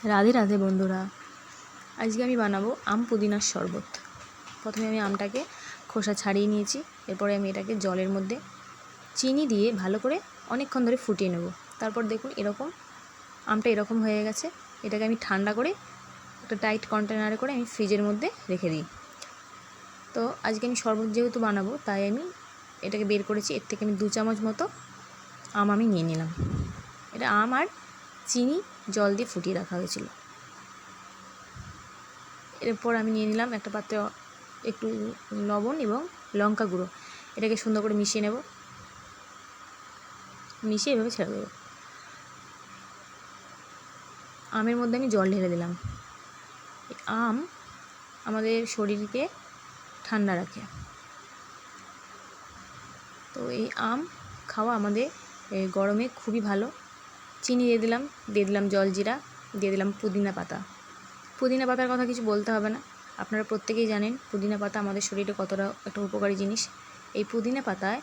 রাধে রাধে বন্ধুরা, আজকে আমি বানাবো আম পুদিনার শরবত। প্রথমে আমি আমটাকে খোসা ছাড়িয়ে নিয়েছি। এরপরে আমি এটাকে জলের মধ্যে চিনি দিয়ে ভালো করে অনেকক্ষণ ধরে ফুটিয়ে নেব। তারপর দেখুন এরকম আমটা এরকম হয়ে গেছে। এটাকে আমি ঠান্ডা করে একটা টাইট কন্টেনারে করে আমি ফ্রিজের মধ্যে রেখে দিই। তো আজকে আমি শরবত যেহেতু বানাবো তাই আমি এটাকে বের করেছি। এর থেকে আমি 2 চামচ মতো আম আমি নিয়ে নিলাম। এটা আম আর চিনি জল দিয়ে ফুটিয়ে রাখা হয়েছিল। এরপর আমি নিয়ে নিলাম একটা পাত্রে একটু লবণ এবং লঙ্কা গুঁড়ো। এটাকে সুন্দর করে মিশিয়ে নেব, মিশিয়ে এভাবে ছেড়ে দেবো। আমের মধ্যে আমি জল ঢেলে দিলাম। আম আমাদের শরীরকে ঠান্ডা রাখে, তো এই আম খাওয়া আমাদের গরমে খুবই ভালো। চিনি দিয়ে দিলাম জলজিরা, দিয়ে দিলাম পুদিনা পাতা। পুদিনা পাতার কথা কিছু বলতে হবে না, আপনারা প্রত্যেকেই জানেন পুদিনা পাতা আমাদের শরীরে কতটা একটা উপকারী জিনিস। এই পুদিনা পাতায়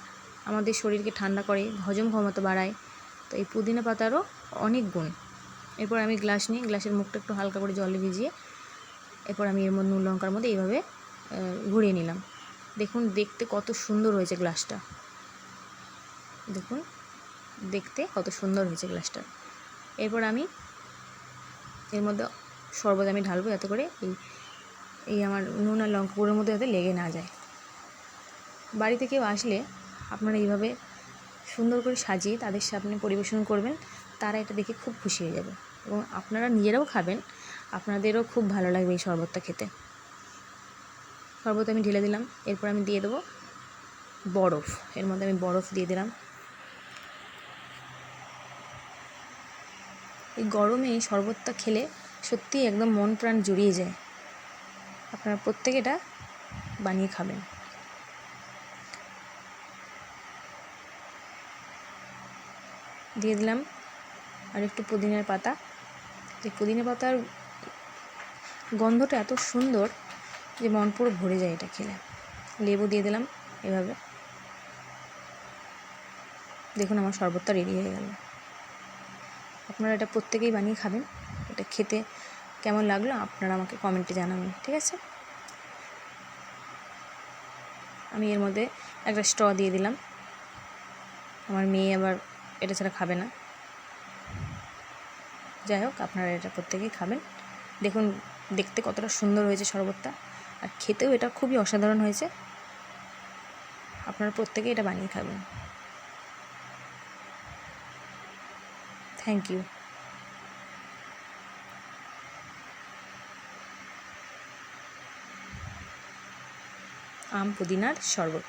আমাদের শরীরকে ঠান্ডা করে, হজম ক্ষমতা বাড়ায়। তো এই পুদিনা পাতারও অনেক গুণ। এরপর আমি গ্লাস নিয়ে গ্লাসের মুখটা একটু হালকা করে জলে ভিজিয়ে এরপর আমি এর মধ্যে নুন লঙ্কার মধ্যে এইভাবে ঘুরিয়ে নিলাম। দেখুন দেখতে কত সুন্দর হয়েছে গ্লাসটা, দেখুন দেখতে কত সুন্দর হয়েছে গ্লাসটা। এরপর আমি এর মধ্যে শরবত আমি ঢালবো যাতে করে এই আমার নুন আর লঙ্কা গুঁড়োর মধ্যে যাতে লেগে না যায়। বাড়িতে কেউ আসলে আপনারা এইভাবে সুন্দর করে সাজিয়ে তাদের সামনে পরিবেশন করবেন, তারা এটা দেখে খুব খুশি হয়ে যাবে এবং আপনারা নিজেরাও খাবেন, আপনাদেরও খুব ভালো লাগবে এই শরবতটা খেতে। শরবত আমি ঢেলে দিলাম। এরপর আমি দিয়ে দেবো বরফ। এর মধ্যে আমি বরফ দিয়ে দিলাম। এই গরমে এই শরবতটা খেলে সত্যিই একদম মন প্রাণ জুড়িয়ে যায়। আপনারা প্রত্যেকে এটা বানিয়ে খাবেন। দিয়ে দিলাম আর একটু পুদিনার পাতা। এই পুদিনা পাতার গন্ধটা এত সুন্দর যে মন পুরো ভরে যায় এটা খেলে। লেবু দিয়ে দিলাম এভাবে। দেখুন আমার শরবতটা রেডি হয়ে গেল। আপনারা এটা প্রত্যেকেই বানিয়ে খাবেন। এটা খেতে কেমন লাগলো আপনারা আমাকে কমেন্টে জানাবেন, ঠিক আছে? আমি এর মধ্যে একটা স্ট্র দিয়ে দিলাম। আমার মেয়ে আবার এটা ছাড়া খাবে না। যাই হোক, আপনারা এটা প্রত্যেকেই খাবেন। দেখুন দেখতে কতটা সুন্দর হয়েছে শরবতটা, আর খেতেও এটা খুবই অসাধারণ হয়েছে। আপনারা প্রত্যেকেই এটা বানিয়ে খাবেন। Thank you. আম পুদিনার শরবত।